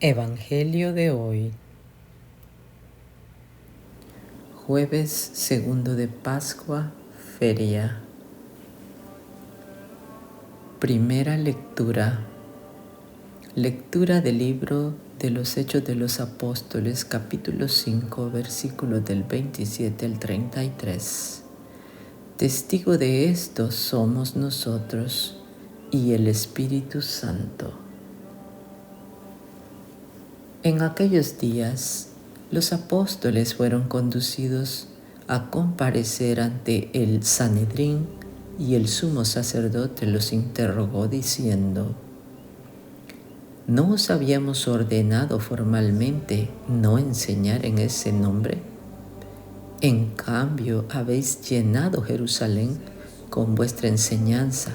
Evangelio de hoy, jueves segundo de Pascua, feria. Primera lectura. Lectura del libro de los Hechos de los Apóstoles, capítulo 5, versículos del 27 al 33. Testigo de esto somos nosotros y el Espíritu Santo. En aquellos días, los apóstoles fueron conducidos a comparecer ante el Sanedrín y el sumo sacerdote los interrogó diciendo: ¿No os habíamos ordenado formalmente no enseñar en ese nombre? En cambio, habéis llenado Jerusalén con vuestra enseñanza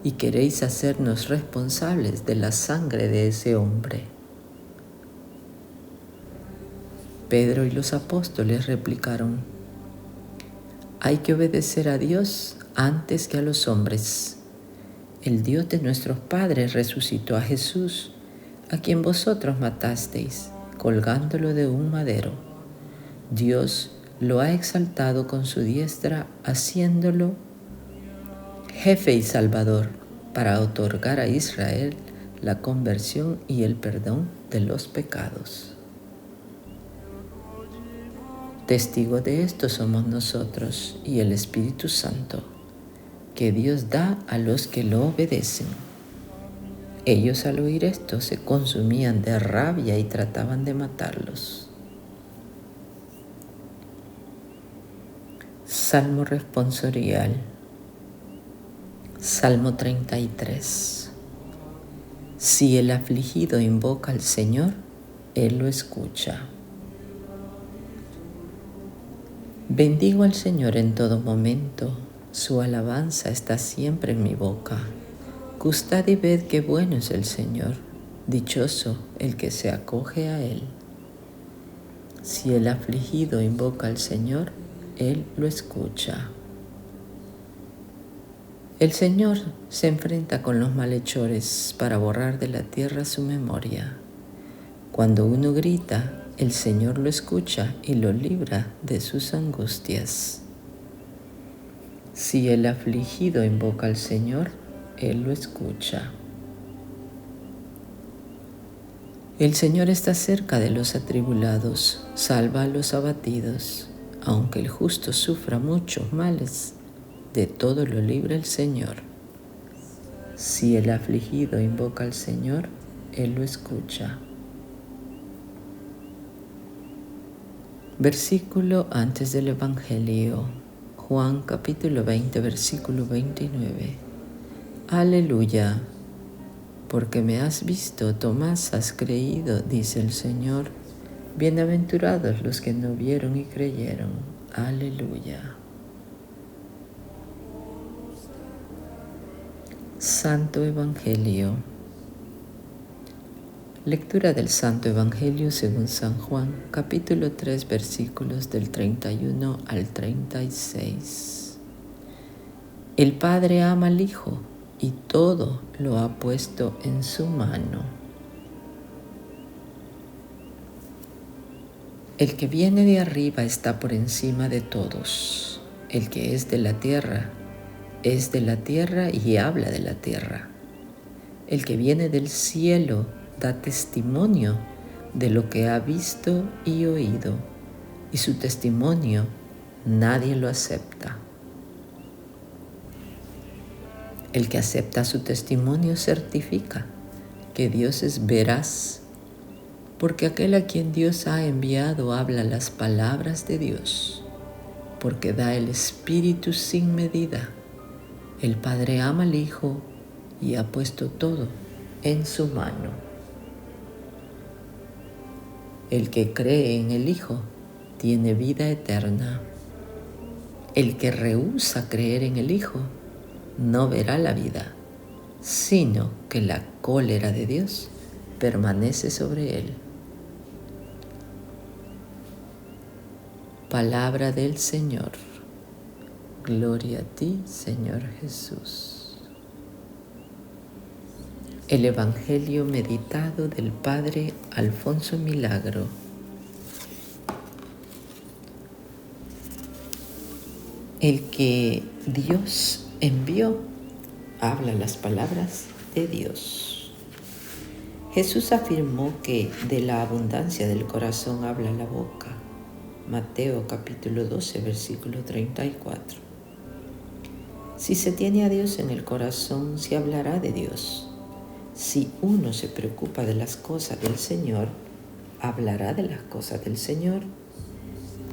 y queréis hacernos responsables de la sangre de ese hombre. Pedro y los apóstoles replicaron: hay que obedecer a Dios antes que a los hombres. El Dios de nuestros padres resucitó a Jesús, a quien vosotros matasteis, colgándolo de un madero. Dios lo ha exaltado con su diestra, haciéndolo jefe y salvador, para otorgar a Israel la conversión y el perdón de los pecados. Testigo de esto somos nosotros y el Espíritu Santo, que Dios da a los que lo obedecen. Ellos al oír esto se consumían de rabia y trataban de matarlos. Salmo responsorial. Salmo 33. Si el afligido invoca al Señor, Él lo escucha. Bendigo al Señor en todo momento, su alabanza está siempre en mi boca. Gustad y ved qué bueno es el Señor, dichoso el que se acoge a Él. Si el afligido invoca al Señor, Él lo escucha. El Señor se enfrenta con los malhechores para borrar de la tierra su memoria. Cuando uno grita, el Señor lo escucha y lo libra de sus angustias. Si el afligido invoca al Señor, Él lo escucha. El Señor está cerca de los atribulados, salva a los abatidos. Aunque el justo sufra muchos males, de todo lo libra el Señor. Si el afligido invoca al Señor, Él lo escucha. Versículo antes del Evangelio. Juan capítulo 20, versículo 29. Aleluya. Porque me has visto, Tomás, has creído, dice el Señor. Bienaventurados los que no vieron y creyeron. Aleluya. Santo Evangelio. Lectura del Santo Evangelio según San Juan, capítulo 3, versículos del 31 al 36. El Padre ama al Hijo y todo lo ha puesto en su mano. El que viene de arriba está por encima de todos. El que es de la tierra es de la tierra y habla de la tierra. El que viene del cielo da testimonio de lo que ha visto y oído, y su testimonio nadie lo acepta. El que acepta su testimonio certifica que Dios es veraz, porque aquel a quien Dios ha enviado habla las palabras de Dios, porque da el Espíritu sin medida. El Padre ama al Hijo y ha puesto todo en su mano. El que cree en el Hijo tiene vida eterna. El que rehúsa creer en el Hijo no verá la vida, sino que la cólera de Dios permanece sobre él. Palabra del Señor. Gloria a ti, Señor Jesús. El Evangelio meditado del Padre Alfonso Milagro. El que Dios envió habla las palabras de Dios. Jesús afirmó que de la abundancia del corazón habla la boca. Mateo capítulo 12, versículo 34. Si se tiene a Dios en el corazón, se hablará de Dios. Si uno se preocupa de las cosas del Señor, hablará de las cosas del Señor.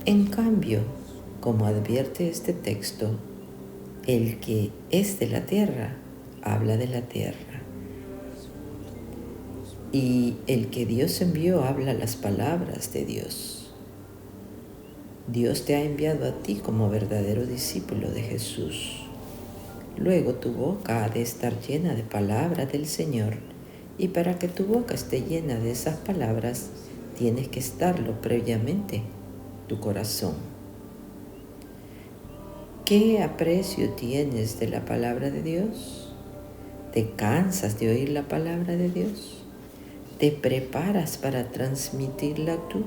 En cambio, como advierte este texto, el que es de la tierra, habla de la tierra. Y el que Dios envió habla las palabras de Dios. Dios te ha enviado a ti como verdadero discípulo de Jesús. Luego tu boca ha de estar llena de palabras del Señor, y para que tu boca esté llena de esas palabras, tienes que estarlo previamente, tu corazón. ¿Qué aprecio tienes de la palabra de Dios? ¿Te cansas de oír la palabra de Dios? ¿Te preparas para transmitirla tú?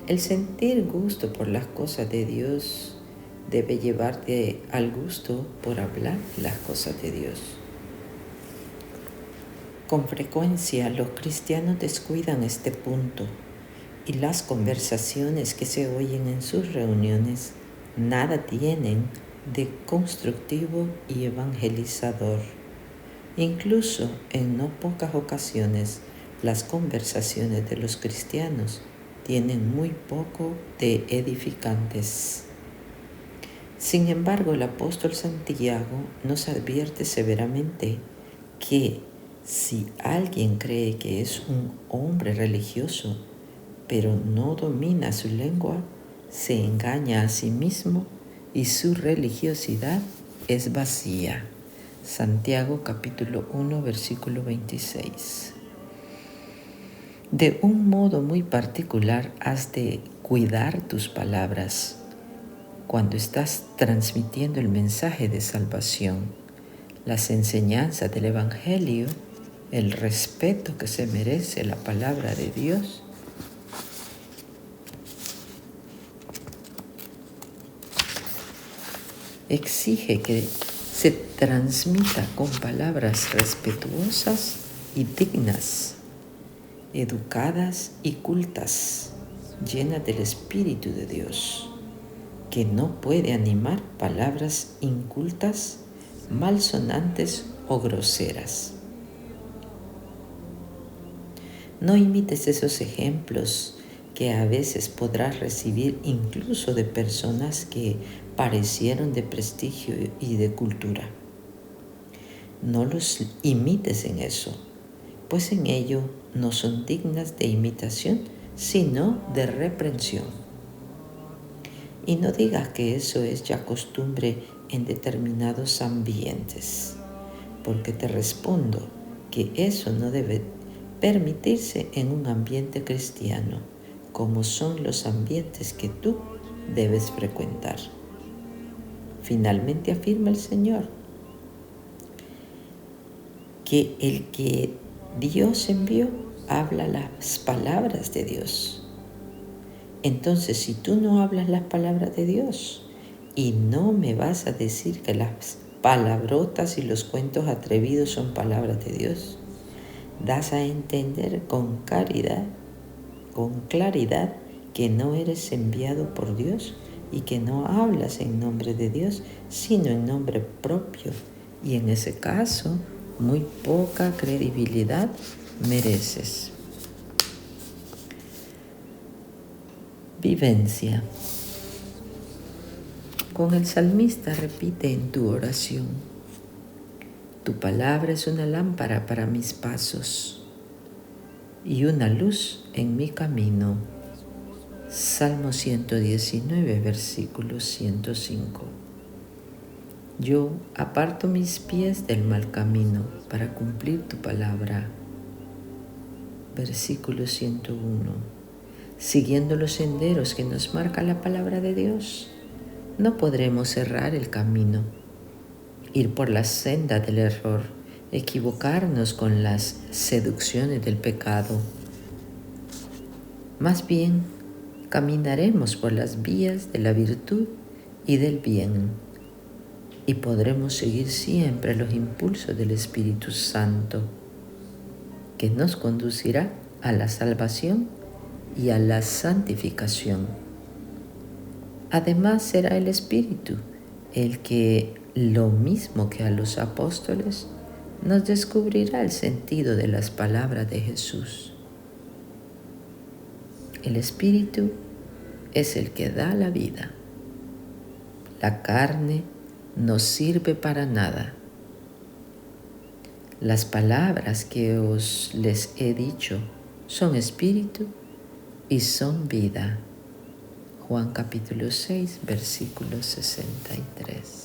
El sentir gusto por las cosas de Dios debe llevarte al gusto por hablar las cosas de Dios. Con frecuencia los cristianos descuidan este punto y las conversaciones que se oyen en sus reuniones nada tienen de constructivo y evangelizador. Incluso en no pocas ocasiones las conversaciones de los cristianos tienen muy poco de edificantes. Sin embargo, el apóstol Santiago nos advierte severamente que si alguien cree que es un hombre religioso, pero no domina su lengua, se engaña a sí mismo y su religiosidad es vacía. Santiago capítulo 1, versículo 26. De un modo muy particular has de cuidar tus palabras cuando estás transmitiendo el mensaje de salvación, las enseñanzas del Evangelio, el respeto que se merece la palabra de Dios. Exige que se transmita con palabras respetuosas y dignas, educadas y cultas, llenas del Espíritu de Dios, que no puede animar palabras incultas, malsonantes o groseras. No imites esos ejemplos que a veces podrás recibir incluso de personas que parecieron de prestigio y de cultura. No los imites en eso, pues en ello no son dignas de imitación, sino de reprensión. Y no digas que eso es ya costumbre en determinados ambientes, porque te respondo que eso no debe permitirse en un ambiente cristiano, como son los ambientes que tú debes frecuentar. Finalmente afirma el Señor que el que Dios envió habla las palabras de Dios. Entonces, si tú no hablas las palabras de Dios y no me vas a decir que las palabrotas y los cuentos atrevidos son palabras de Dios, das a entender con claridad que no eres enviado por Dios y que no hablas en nombre de Dios, sino en nombre propio. Y en ese caso, muy poca credibilidad mereces. Vivencia. Con el salmista repite en tu oración: tu palabra es una lámpara para mis pasos y una luz en mi camino. Salmo 119, versículo 105. Yo aparto mis pies del mal camino para cumplir tu palabra. Versículo 101. Siguiendo los senderos que nos marca la palabra de Dios, no podremos errar el camino, ir por la senda del error, equivocarnos con las seducciones del pecado. Más bien, caminaremos por las vías de la virtud y del bien, y podremos seguir siempre los impulsos del Espíritu Santo, que nos conducirá a la salvación y a la santificación. Además, será el Espíritu el que, lo mismo que a los apóstoles, nos descubrirá el sentido de las palabras de Jesús. El Espíritu es el que da la vida. La carne no sirve para nada. Las palabras que os les he dicho son espíritu y son vida. Juan capítulo 6, versículo 63.